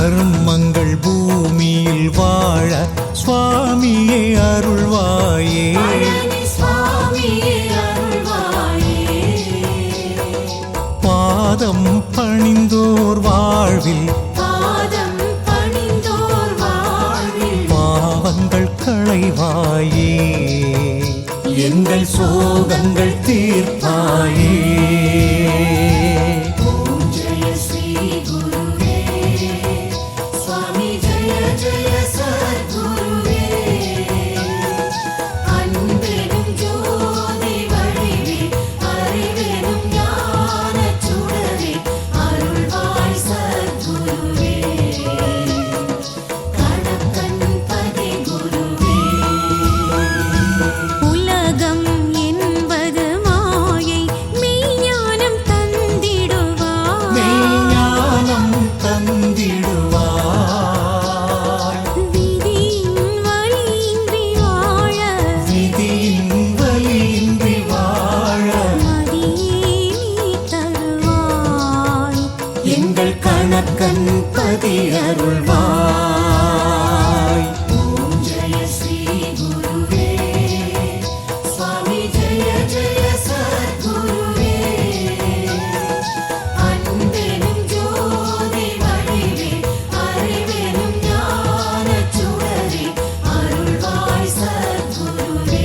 தர்மங்கள் பூமியில் வாழ சுவாமியே அருள்வாயே. பாதம் பணிந்தோர் வாழ்வில் பாவங்கள் களைவாயே. எங்கள் சோகங்கள் தீர்ப்பாயே. கணக்கன்பதி அருள்வாய். ஓம் ஜெய ஸ்ரீ குருவே சுவாமி ஜெய ஜெய சத்குருவே. அன்பெனும் ஜோதி வடிவே அறிவெனும் ஞான சுடரே அருள்வாய் சத்குருவே.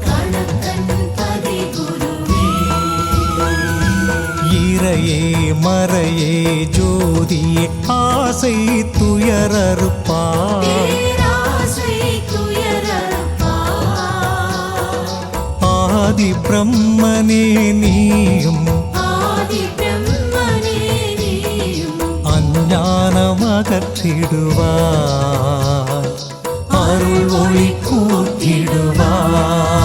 கணக்கன்பதி குருவே. இறையே மறையே ஜோதியே ஆசை துயரறுப்பாய். ஆதி பிரம்மனே நீயும் அஞ்ஞானம் அகற்றிடுவாய். அருள் ஒளி கூட்டிடுவாய்.